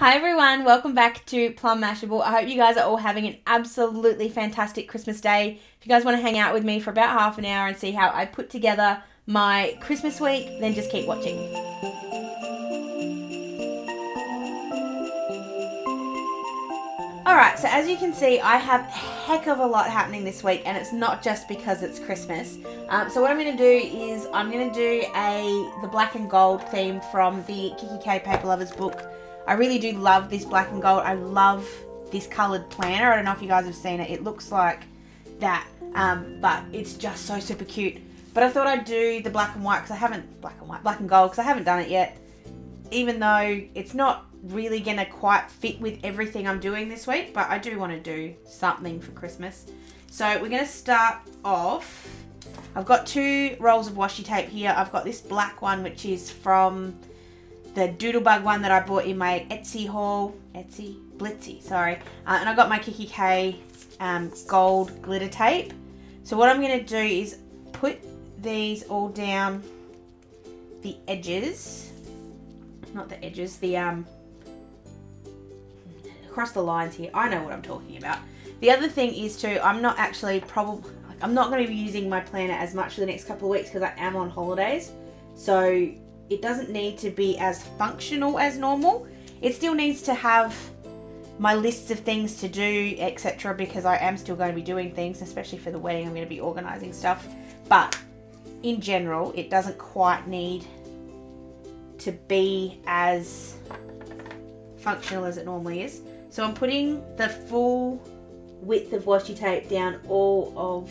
Hi everyone, welcome back to Plum Mashable. I hope you guys are all having an absolutely fantastic Christmas day. If you guys want to hang out with me for about half an hour and see how I put together my Christmas week, then just keep watching. Alright, so as you can see, I have a heck of a lot happening this week, and it's not just because it's Christmas. So what I'm going to do is I'm going to do the black and gold theme from the Kikki.k Paper Lovers book. I really do love this black and gold. I love this coloured planner. I don't know if you guys have seen it. It looks like that, but it's just so super cute. But I thought I'd do the black and white because I haven't, black and gold because I haven't done it yet. Even though it's not really going to quite fit with everything I'm doing this week, but I do want to do something for Christmas. So we're going to start off. I've got 2 rolls of washi tape here. I've got this black one, which is from the Doodlebug one that I bought in my Etsy haul, Blitzy, sorry. And I got my Kikki.k gold glitter tape. So what I'm going to do is put these all down the edges, not the edges, the across the lines here. I know what I'm talking about. The other thing is too, I'm not actually I'm not going to be using my planner as much for the next couple of weeks because I am on holidays. So it doesn't need to be as functional as normal. It still needs to have my lists of things to do, etc., because I am still going to be doing things, especially for the wedding. I'm going to be organising stuff. But in general, it doesn't quite need to be as functional as it normally is. So I'm putting the full width of washi tape down all of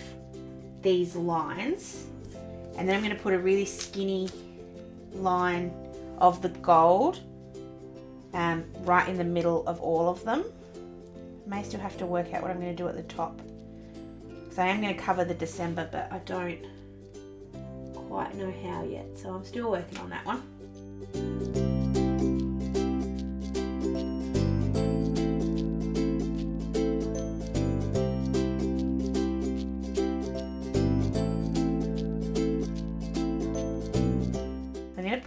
these lines. And then I'm going to put a really skinny line of the gold right in the middle of all of them. May still have to work out what I'm going to do at the top, because I am going to cover the December, but I don't quite know how yet, so I'm still working on that one.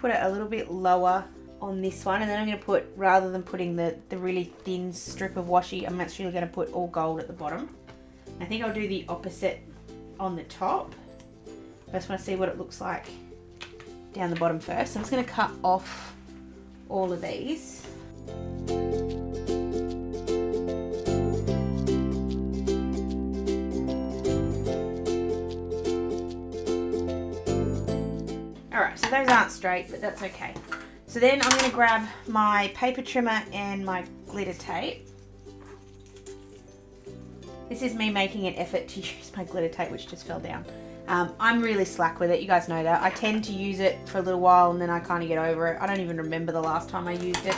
Put it a little bit lower on this one, and then I'm going to put, rather than putting the really thin strip of washi, I'm actually going to put all gold at the bottom. I think I'll do the opposite on the top. I just want to see what it looks like down the bottom first. So I'm just going to cut off all of these. So those aren't straight, but that's okay. So then I'm going to grab my paper trimmer and my glitter tape. This is me making an effort to use my glitter tape, which just fell down. I'm really slack with it, you guys know that. I tend to use it for a little while and then I kind of get over it. I don't even remember the last time I used it.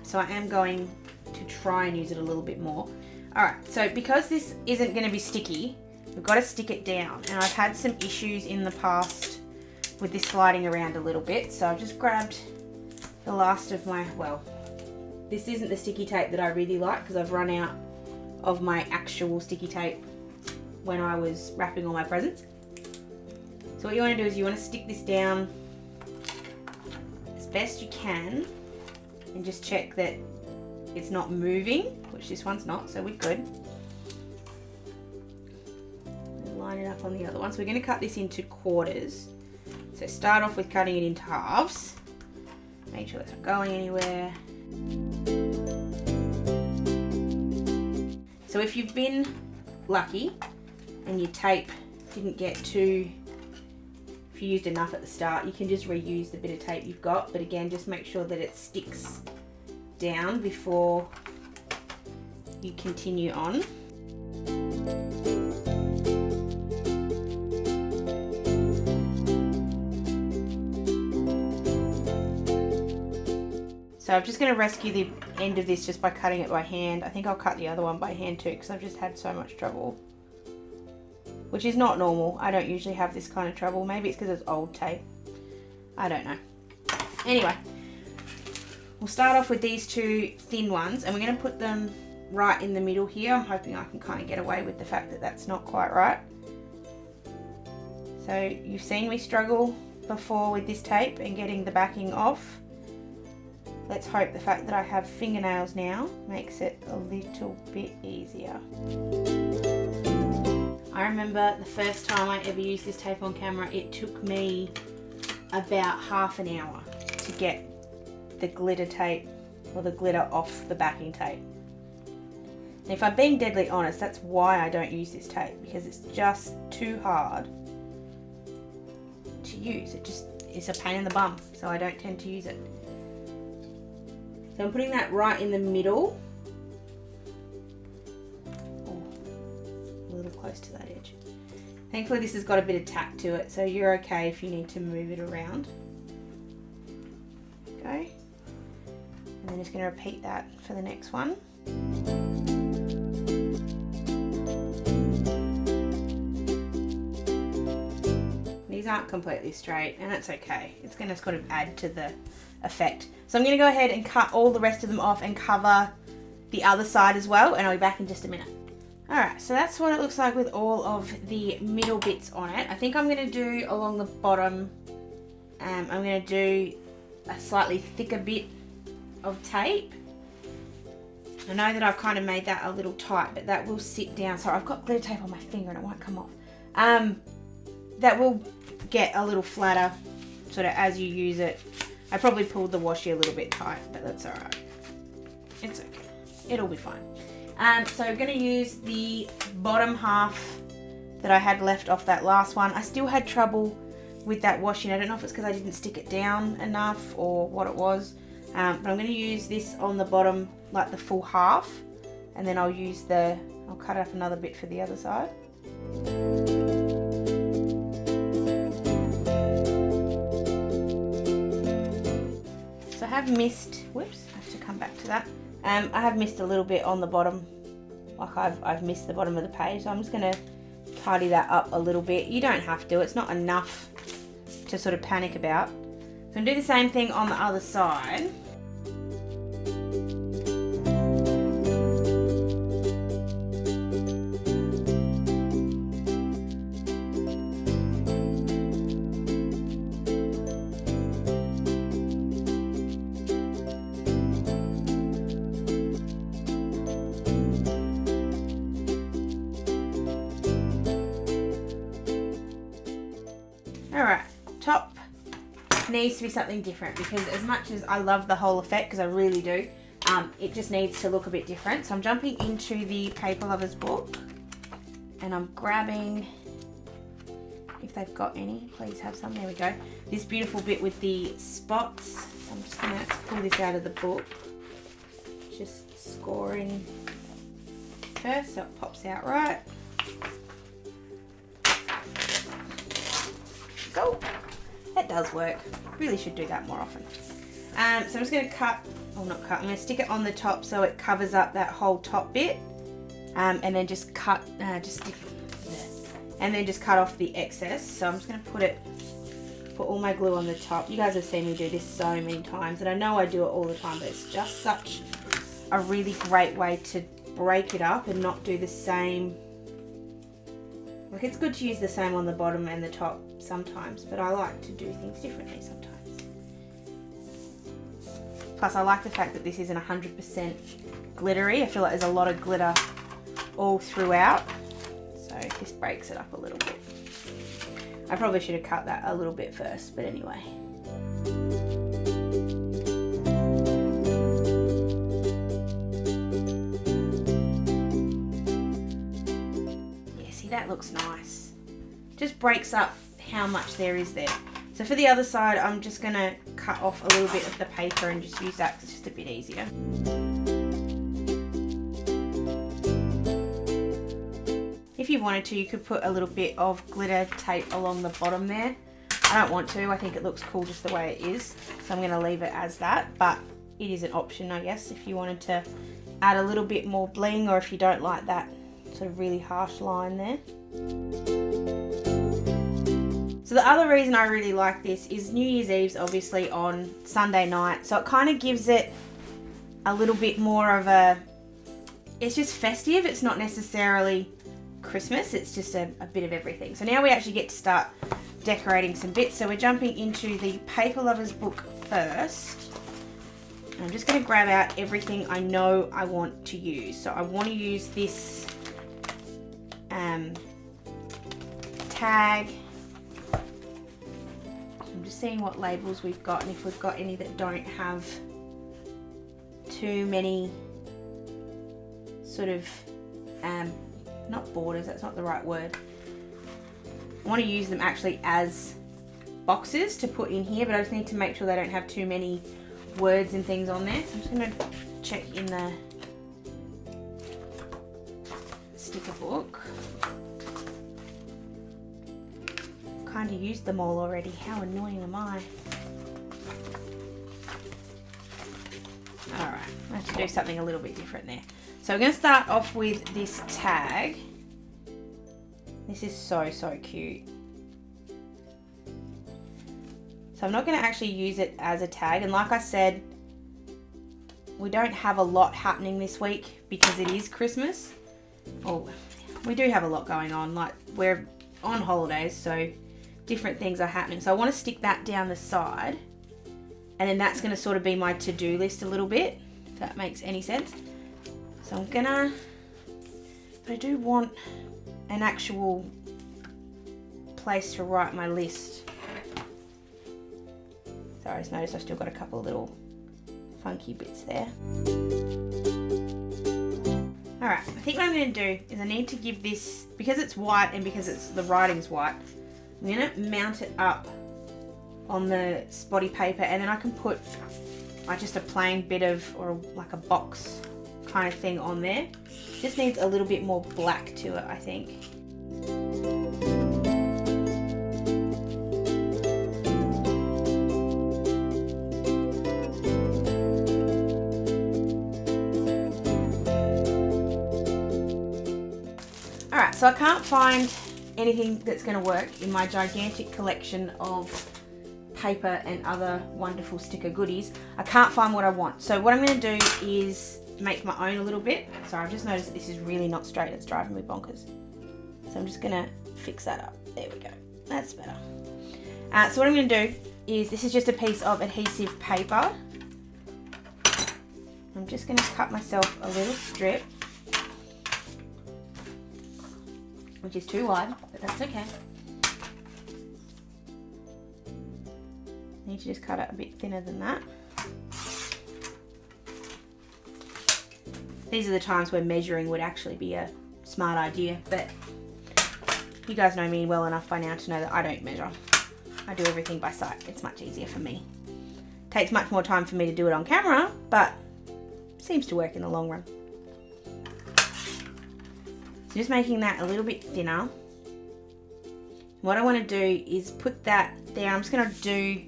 So I am going to try and use it a little bit more. Alright, so because this isn't going to be sticky, we've got to stick it down. And I've had some issues in the past with this sliding around a little bit, so I've just grabbed the last of my, well, this isn't the sticky tape that I really like because I've run out of my actual sticky tape when I was wrapping all my presents. So what you want to do is you want to stick this down as best you can and just check that it's not moving, which this one's not, so we're good. And line it up on the other one. So we're going to cut this into quarters. So start off with cutting it into halves. Make sure it's not going anywhere. So if you've been lucky and your tape didn't get too, if you used enough at the start, you can just reuse the bit of tape you've got. But again, just make sure that it sticks down before you continue on. So I'm just going to rescue the end of this just by cutting it by hand. I think I'll cut the other one by hand too because I've just had so much trouble. Which is not normal. I don't usually have this kind of trouble. Maybe it's because it's old tape. I don't know. Anyway, we'll start off with these 2 thin ones and we're going to put them right in the middle here. I'm hoping I can kind of get away with the fact that that's not quite right. So you've seen me struggle before with this tape and getting the backing off. let's hope the fact that I have fingernails now makes it a little bit easier. I remember the first time I ever used this tape on camera, it took me about half an hour to get the glitter tape or the glitter off the backing tape. And if I'm being deadly honest, that's why I don't use this tape, because it's just too hard to use. It just is a pain in the bum, so I don't tend to use it. So I'm putting that right in the middle. Oh, a little close to that edge. Thankfully this has got a bit of tack to it, so you're okay if you need to move it around. Okay. And then just going to repeat that for the next one. These aren't completely straight, and that's okay. It's going to sort of add to the effect. So I'm going to go ahead and cut all the rest of them off and cover the other side as well, and I'll be back in just a minute. Alright, so that's what it looks like with all of the middle bits on it. I think I'm going to do along the bottom, I'm going to do a slightly thicker bit of tape. I know that I've kind of made that a little tight, but that will sit down. Sorry, I've got glitter tape on my finger and it won't come off. That will get a little flatter sort of as you use it. I probably pulled the washi a little bit tight, but that's alright. It's okay. It'll be fine. So I'm going to use the bottom half that I had left off that last one. I still had trouble with that washi. I don't know if it's because I didn't stick it down enough or what it was. But I'm going to use this on the bottom, like the full half. And then I'll cut up another bit for the other side. So I have missed, whoops, I have to come back to that. I have missed a little bit on the bottom, like I've missed the bottom of the page, so I'm just going to tidy that up a little bit. You don't have to, it's not enough to sort of panic about. So I'm going to do the same thing on the other side. Alright, top needs to be something different, because as much as I love the whole effect, because I really do, it just needs to look a bit different. So I'm jumping into the Paper Lovers book and I'm grabbing, if they've got any, please have some, there we go. This beautiful bit with the spots. I'm just going to pull this out of the book, just scoring first so it pops out right. Go. That does work. Really should do that more often. So I'm just going to cut, or not cut, I'm going to stick it on the top so it covers up that whole top bit, and then just cut, and then just cut off the excess. So I'm just going to put all my glue on the top. You guys have seen me do this so many times, and I know I do it all the time, but it's just such a really great way to break it up and not do the same. Like, it's good to use the same on the bottom and the top sometimes, but I like to do things differently sometimes. Plus, I like the fact that this isn't 100% glittery. I feel like there's a lot of glitter all throughout, so this breaks it up a little bit. I probably should have cut that a little bit first, but anyway. That looks nice. Just breaks up how much there is there. So for the other side, I'm just going to cut off a little bit of the paper and just use that because it's just a bit easier. If you wanted to, you could put a little bit of glitter tape along the bottom there. I don't want to. I think it looks cool just the way it is. So I'm going to leave it as that, but it is an option, I guess, if you wanted to add a little bit more bling, or if you don't like that sort of really harsh line there. So the other reason I really like this is New Year's Eve's obviously on Sunday night, so it kind of gives it a little bit more of a, it's just festive, it's not necessarily Christmas, it's just a bit of everything. So now we actually get to start decorating some bits. So we're jumping into the Paper Lovers book first, I'm just going to grab out everything I know I want to use. So I want to use this tag. I'm just seeing what labels we've got and if we've got any that don't have too many sort of, not borders, that's not the right word. I want to use them actually as boxes to put in here, but I just need to make sure they don't have too many words and things on there. So I'm just going to check in the sticker book. Kind of used them all already. How annoying am I? Alright, I have to do something a little bit different there. So we're going to start off with this tag. This is so, so cute. So I'm not going to actually use it as a tag. And like I said, we don't have a lot happening this week because it is Christmas. Oh, we do have a lot going on. Like, we're on holidays, so different things are happening. So I want to stick that down the side. And then that's going to sort of be my to-do list a little bit, if that makes any sense. So I'm going to... But I do want an actual place to write my list. Sorry, I just noticed I've still got a couple of little funky bits there. Alright, I think what I'm going to do is I need to give this, because it's white and because the writing's white, I'm going to mount it up on the spotty paper, and then I can put just a plain bit of, or like a box kind of thing on there. Just needs a little bit more black to it, I think. Alright, so I can't find anything that's going to work in my gigantic collection of paper and other wonderful sticker goodies. I can't find what I want. So what I'm going to do is make my own a little bit. Sorry, I've just noticed that this is really not straight. It's driving me bonkers. So I'm just going to fix that up. There we go. That's better. So what I'm going to do is, this is just a piece of adhesive paper. I'm just going to cut myself a little strip, which is too wide, but that's okay. Need to just cut it a bit thinner than that. These are the times where measuring would actually be a smart idea, but you guys know me well enough by now to know that I don't measure. I do everything by sight. It's much easier for me. Takes much more time for me to do it on camera, but seems to work in the long run. So just making that a little bit thinner. What I want to do is put that there. I'm just going to do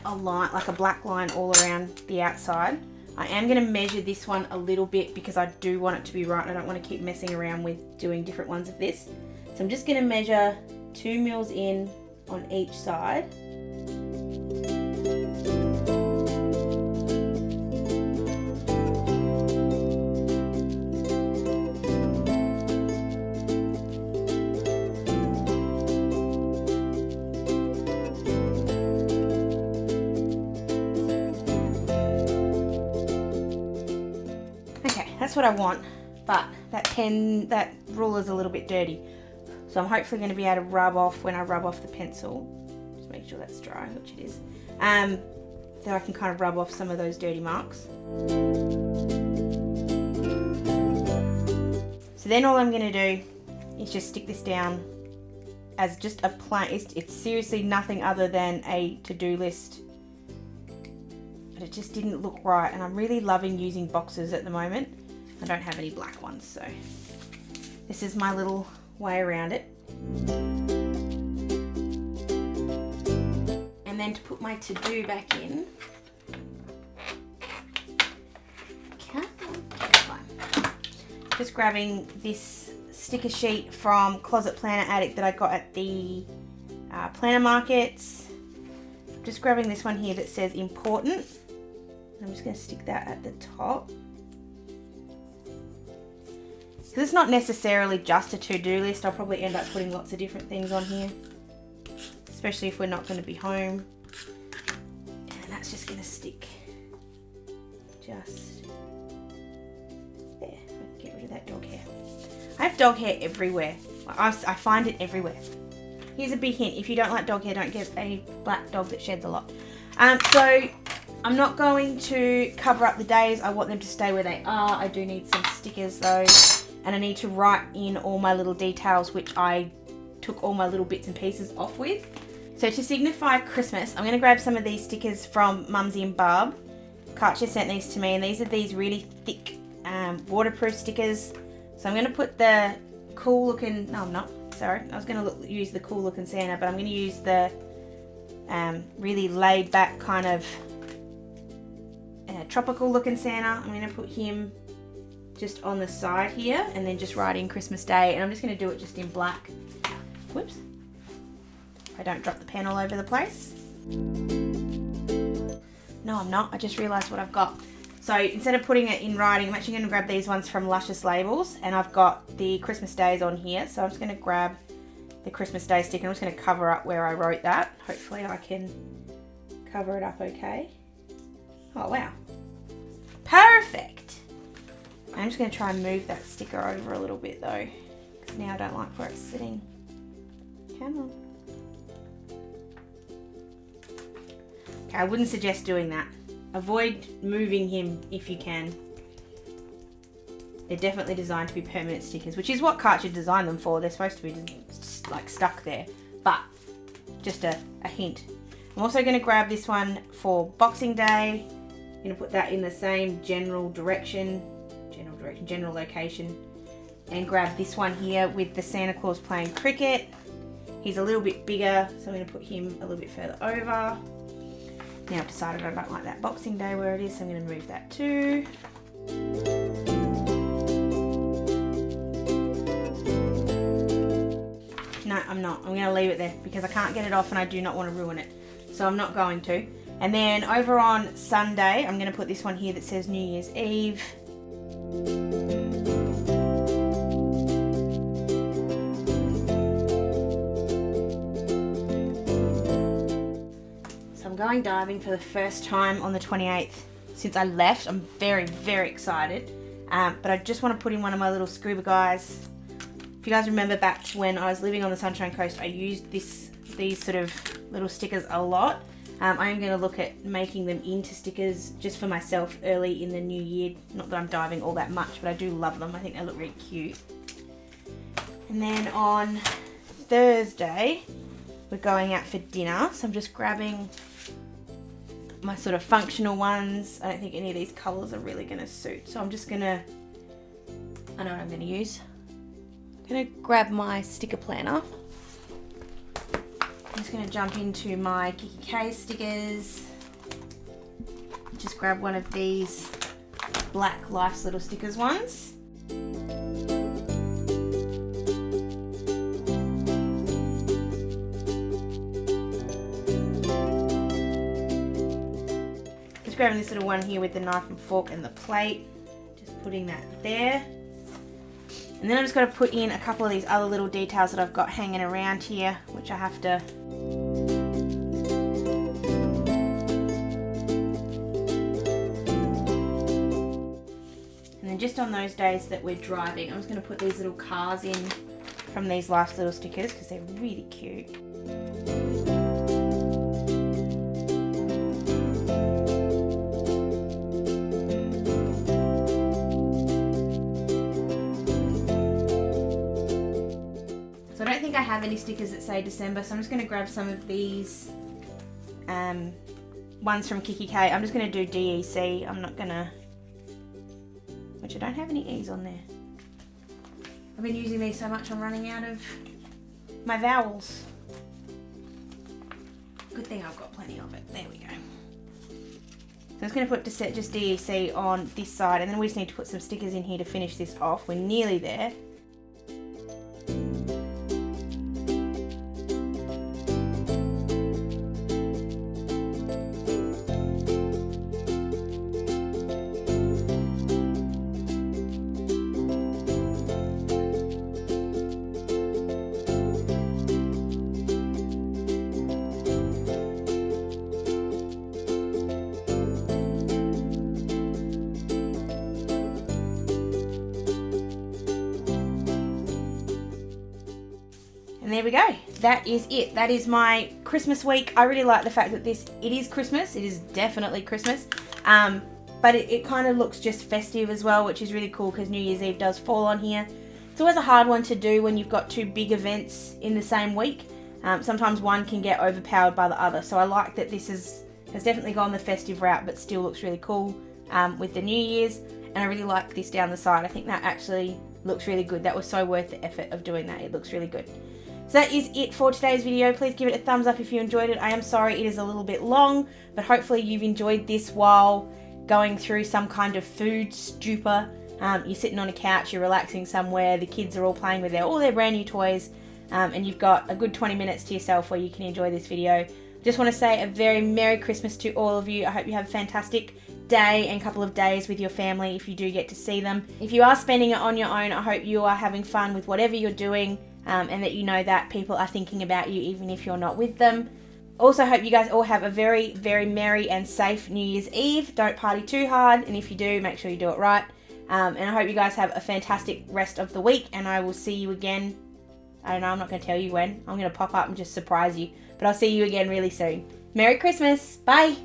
a line, like a black line all around the outside. I am going to measure this one a little bit because I do want it to be right and I don't want to keep messing around with doing different ones of this. So I'm just going to measure 2 mils in on each side. That's what I want, but that ruler's a little bit dirty. So I'm hopefully going to be able to rub off when I rub off the pencil. Just make sure that's dry, which it is. So I can kind of rub off some of those dirty marks. So then all I'm going to do is just stick this down as just a plain, it's seriously nothing other than a to-do list. But it just didn't look right, and I'm really loving using boxes at the moment. I don't have any black ones, so this is my little way around it. And then to put my to-do back in, just grabbing this sticker sheet from Closet Planner Addict that I got at the planner markets. Just grabbing this one here that says important. I'm just going to stick that at the top. Because it's not necessarily just a to-do list. I'll probably end up putting lots of different things on here, especially if we're not going to be home. And that's just going to stick just there. Get rid of that dog hair. I have dog hair everywhere. I find it everywhere. Here's a big hint. If you don't like dog hair, don't get a black dog that sheds a lot. So I'm not going to cover up the days. I want them to stay where they are. I do need some stickers though. And I need to write in all my little details, which I took all my little bits and pieces off with. So to signify Christmas, I'm going to grab some of these stickers from Mumsy&bub. Katja sent these to me, and these are these really thick waterproof stickers. So I'm going to put the cool looking, no I'm not, sorry. I was going to use the cool looking Santa, but I'm going to use the really laid back kind of tropical looking Santa. I'm going to put him just on the side here, and then just write in Christmas Day, and I'm just going to do it just in black. Whoops. I don't drop the pen all over the place. No, I'm not. I just realised what I've got. So instead of putting it in writing, I'm actually going to grab these ones from Luscious labels, and I've got the Christmas days on here. So I'm just going to grab the Christmas Day sticker. I'm just going to cover up where I wrote that. Hopefully I can cover it up okay. Oh, wow. Perfect. I'm just going to try and move that sticker over a little bit though, because now I don't like where it's sitting. Come on. Okay, I wouldn't suggest doing that. Avoid moving him if you can. They're definitely designed to be permanent stickers, which is what Katja designed them for. They're supposed to be just like stuck there, but just a hint. I'm also going to grab this one for Boxing Day. I'm going to put that in the same general location, and grab this one here with the Santa Claus playing cricket. He's a little bit bigger, so I'm going to put him a little bit further over. Now I've decided I don't like that Boxing Day where it is, so I'm going to move that too. No, I'm not. I'm going to leave it there because I can't get it off and I do not want to ruin it. So I'm not going to. And then over on Sunday, I'm going to put this one here that says New Year's Eve. Going diving for the first time on the 28th since I left. I'm very, very excited. But I just want to put in one of my little scuba guys. If you guys remember back when I was living on the Sunshine Coast, I used these sort of little stickers a lot. I am going to look at making them into stickers just for myself early in the new year. Not that I'm diving all that much, but I do love them. I think they look really cute. And then on Thursday, we're going out for dinner. So I'm just grabbing my sort of functional ones. I don't think any of these colours are really going to suit. So I'm just going to, I know what I'm going to use. I'm going to grab my sticker planner. I'm just going to jump into my Kikki.k stickers. Just grab one of these black Life's Little Stickers ones. Just grabbing this little one here with the knife and fork and the plate. Just putting that there. And then I've just got to put in a couple of these other little details that I've got hanging around here, which I have to just on those days that we're driving, I'm just going to put these little cars in from these Life's Little Stickers because they're really cute. So I don't think I have any stickers that say December, so I'm just going to grab some of these ones from Kikki.k. I'm just going to do DEC. I'm not going to, which I don't have any E's on there. I've been using these so much I'm running out of my vowels. Good thing I've got plenty of it. There we go. So I'm just going to put just DEC on this side, and then we just need to put some stickers in here to finish this off. We're nearly there. And there we go. That is it. That is my Christmas week. I really like the fact that it is Christmas. It is definitely Christmas. But it kind of looks just festive as well, which is really cool because New Year's Eve does fall on here. It's always a hard one to do when you've got two big events in the same week. Sometimes one can get overpowered by the other. So I like that this has definitely gone the festive route, but still looks really cool with the New Year's. And I really like this down the side. I think that actually looks really good. That was so worth the effort of doing that. It looks really good. So that is it for today's video. Please give it a thumbs up if you enjoyed it. I am sorry it is a little bit long, but hopefully you've enjoyed this while going through some kind of food stupor. You're sitting on a couch, you're relaxing somewhere, the kids are all playing with all their brand new toys, and you've got a good 20 minutes to yourself where you can enjoy this video. Just want to say a very Merry Christmas to all of you. I hope you have a fantastic day and couple of days with your family if you do get to see them. If you are spending it on your own, I hope you are having fun with whatever you're doing, and that you know that people are thinking about you even if you're not with them. Also hope you guys all have a very, very merry and safe New Year's Eve. Don't party too hard, and if you do, make sure you do it right. And I hope you guys have a fantastic rest of the week, and I will see you again. I don't know, I'm not going to tell you when. I'm going to pop up and just surprise you. But I'll see you again really soon. Merry Christmas. Bye.